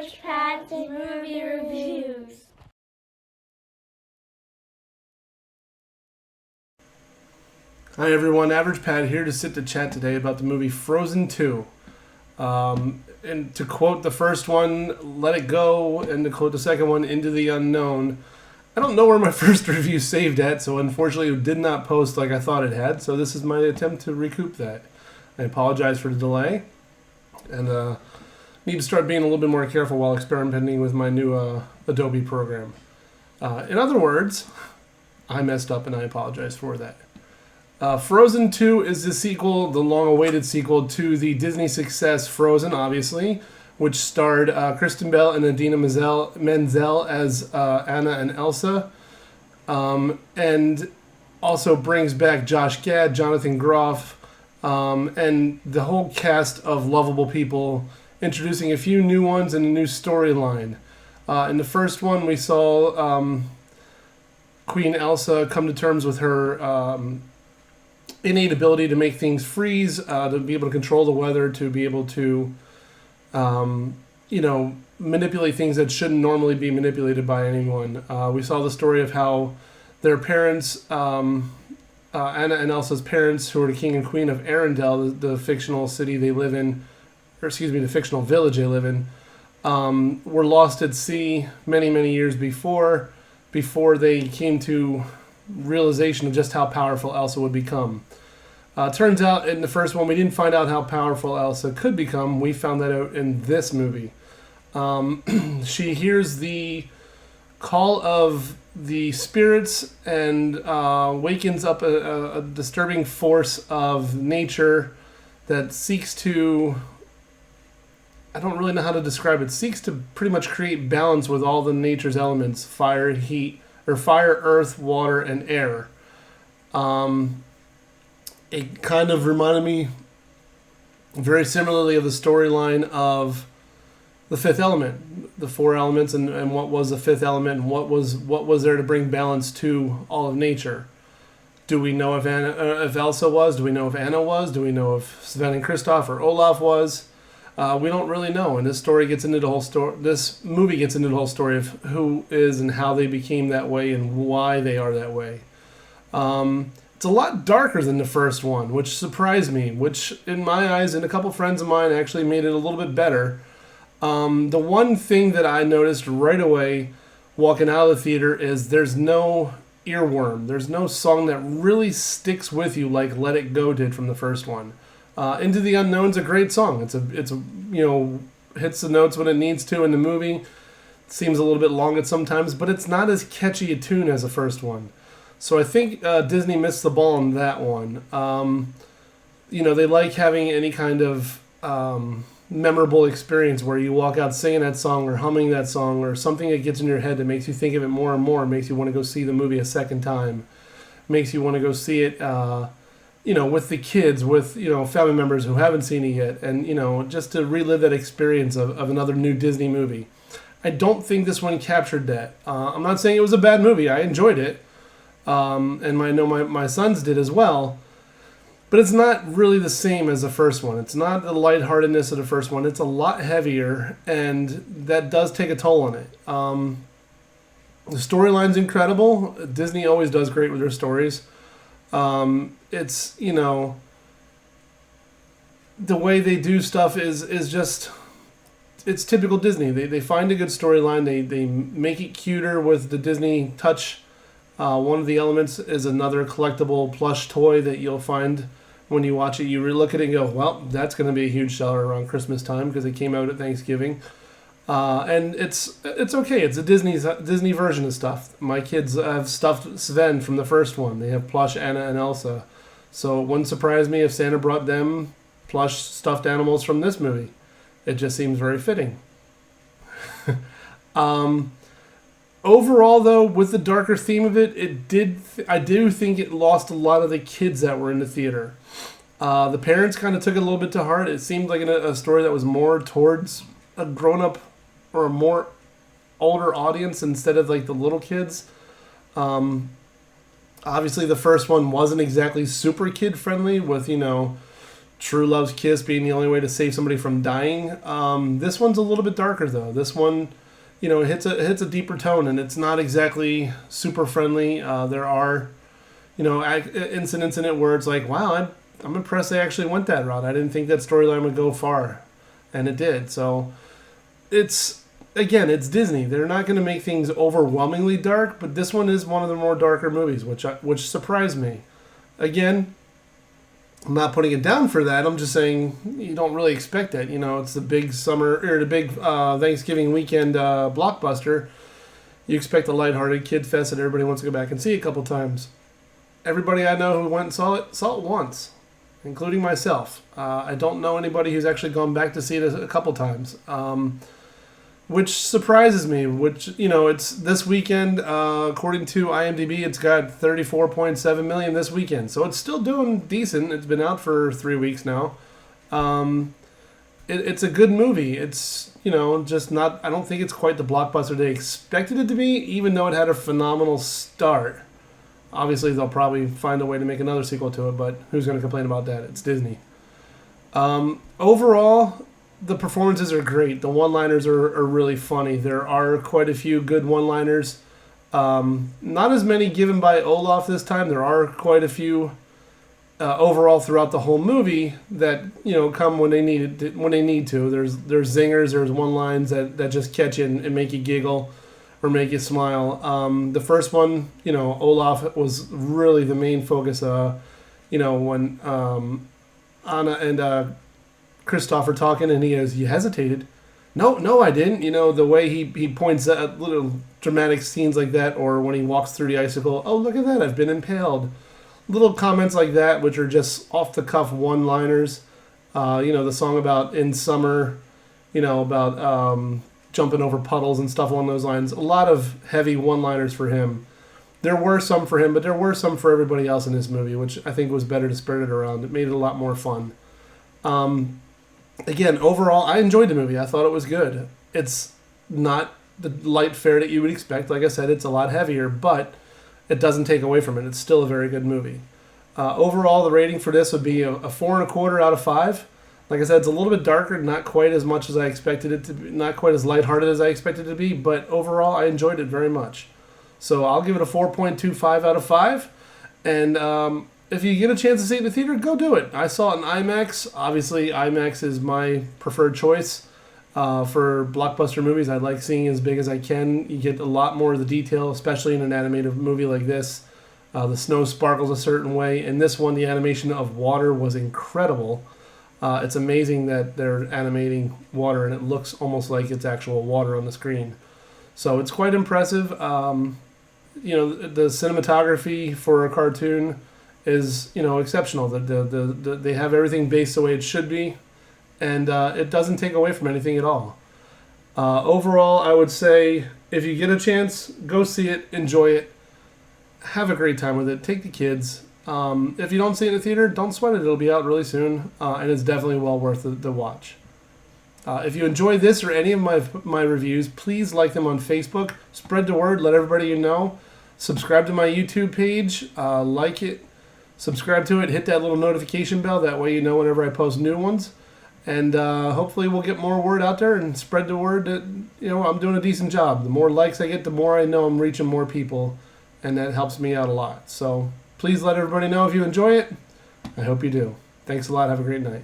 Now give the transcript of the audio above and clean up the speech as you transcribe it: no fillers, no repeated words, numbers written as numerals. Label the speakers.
Speaker 1: Average Pat's Movie Reviews.
Speaker 2: Hi everyone, Average Pat here to sit to chat today about the movie Frozen 2. And to quote the first one, let it go, and to quote the second one, into the unknown. I don't know where my first review saved at, so unfortunately it did not post like I thought it had, so this is my attempt to recoup that. I apologize for the delay, and need to start being a little bit more careful while experimenting with my new Adobe program. In other words, I messed up and I apologize for that. Frozen 2 is the sequel, the long-awaited sequel to the Disney success Frozen, obviously, which starred Kristen Bell and Idina Menzel as Anna and Elsa, and also brings back Josh Gad, Jonathan Groff, and the whole cast of lovable people, introducing a few new ones and a new storyline. In the first one, we saw Queen Elsa come to terms with her innate ability to make things freeze, to be able to control the weather, to be able to, manipulate things that shouldn't normally be manipulated by anyone. We saw the story of how their parents, Anna and Elsa's parents, who are the king and queen of Arendelle, the fictional city they live in, the fictional village they live in, were lost at sea many, many years before they came to realization of just how powerful Elsa would become. Turns out in the first one we didn't find out how powerful Elsa could become. We found that out in this movie. She hears the call of the spirits and wakens up a disturbing force of nature that seeks to, I don't really know how to describe it, seeks to pretty much create balance with all the nature's elements, fire, earth, water, and air. It kind of reminded me very similarly of the storyline of the fifth element, the four elements, and what was the fifth element, and what was there to bring balance to all of nature. Do we know if Elsa was? Do we know if Anna was? Do we know if Sven and Kristoff or Olaf was? We don't really know, and this story gets into the whole story. This movie gets into the whole story of who is and how they became that way and why they are that way. It's a lot darker than the first one, which surprised me. Which, in my eyes, and a couple friends of mine actually made it a little bit better. The one thing that I noticed right away, walking out of the theater, is there's no earworm. There's no song that really sticks with you like "Let It Go" did from the first one. Into the Unknown's a great song. It's hits the notes when it needs to in the movie. Seems a little bit long at sometimes, but it's not as catchy a tune as the first one. So I think Disney missed the ball on that one. They like having any kind of memorable experience where you walk out singing that song or humming that song or something that gets in your head that makes you think of it more and more, makes you want to go see the movie a second time, makes you want to go see it with the kids, with, family members who haven't seen it yet, and, just to relive that experience of another new Disney movie. I don't think this one captured that. I'm not saying it was a bad movie. I enjoyed it. And I know my sons did as well. But it's not really the same as the first one. It's not the lightheartedness of the first one. It's a lot heavier, and that does take a toll on it. The storyline's incredible. Disney always does great with their stories. It's, the way they do stuff is just, it's typical Disney. They find a good storyline. They make it cuter with the Disney touch. One of the elements is another collectible plush toy that you'll find when you watch it. You look at it and go, well, that's going to be a huge seller around Christmas time because it came out at Thanksgiving. And it's okay. It's a Disney version of stuff. My kids have stuffed Sven from the first one. They have plush Anna and Elsa. So it wouldn't surprise me if Santa brought them plush stuffed animals from this movie. It just seems very fitting. Overall, though, with the darker theme of it, I do think it lost a lot of the kids that were in the theater. The parents kind of took it a little bit to heart. It seemed like a story that was more towards a grown-up or a more older audience instead of like the little kids. Obviously, the first one wasn't exactly super kid-friendly with, true love's kiss being the only way to save somebody from dying. This one's a little bit darker though. This one, hits a deeper tone, and it's not exactly super friendly. There are, incidents in it where it's like, wow, I'm impressed they actually went that route. I didn't think that storyline would go far, and it did. So it's Disney. They're not going to make things overwhelmingly dark, but this one is one of the more darker movies, which surprised me. Again, I'm not putting it down for that. I'm just saying you don't really expect it. It's the big Thanksgiving weekend blockbuster. You expect a lighthearted kid fest that everybody wants to go back and see a couple times. Everybody I know who went and saw it once, including myself. I don't know anybody who's actually gone back to see it a couple times. Which surprises me. It's this weekend, according to IMDb, it's got 34.7 million this weekend. So it's still doing decent. It's been out for 3 weeks now. It's a good movie. It's, just not, I don't think it's quite the blockbuster they expected it to be, even though it had a phenomenal start. Obviously, they'll probably find a way to make another sequel to it, but who's going to complain about that? It's Disney. Overall, the performances are great. The one-liners are really funny. There are quite a few good one-liners. Not as many given by Olaf this time. There are quite a few overall throughout the whole movie that come when they need to. There's zingers. There's one-lines that just catch you and make you giggle or make you smile. The first one, Olaf was really the main focus. When Anna and Kristoff are talking, and he goes, "You hesitated." No, I didn't. The way he points at little dramatic scenes like that, or when he walks through the icicle. Oh, look at that! I've been impaled. Little comments like that, which are just off the cuff one-liners. The song about in summer, about jumping over puddles and stuff along those lines. A lot of heavy one-liners for him. There were some for him, but there were some for everybody else in this movie, which I think was better to spread it around. It made it a lot more fun. Again, overall, I enjoyed the movie. I thought it was good. It's not the light fare that you would expect. Like I said, it's a lot heavier, but it doesn't take away from it. It's still a very good movie. Overall, the rating for this would be a 4.25 out of 5. Like I said, it's a little bit darker, not quite as much as I expected it to be, not quite as lighthearted as I expected it to be, but overall, I enjoyed it very much. So I'll give it a 4.25 out of 5. And if you get a chance to see it in the theater, go do it. I saw it in IMAX. Obviously, IMAX is my preferred choice for blockbuster movies. I like seeing as big as I can. You get a lot more of the detail, especially in an animated movie like this. The snow sparkles a certain way. In this one, the animation of water was incredible. It's amazing that they're animating water, and it looks almost like it's actual water on the screen. So it's quite impressive. The cinematography for a cartoon is exceptional. They have everything based the way it should be, and it doesn't take away from anything at all. Overall, I would say if you get a chance, go see it, enjoy it, have a great time with it. Take the kids. If you don't see it in the theater, don't sweat it. It'll be out really soon, and it's definitely well worth the watch. If you enjoy this or any of my reviews, please like them on Facebook. Spread the word. Let everybody you know. Subscribe to my YouTube page. Like it. Subscribe to it. Hit that little notification bell. That way you know whenever I post new ones. And hopefully we'll get more word out there and spread the word that I'm doing a decent job. The more likes I get, the more I know I'm reaching more people. And that helps me out a lot. So please let everybody know if you enjoy it. I hope you do. Thanks a lot. Have a great night.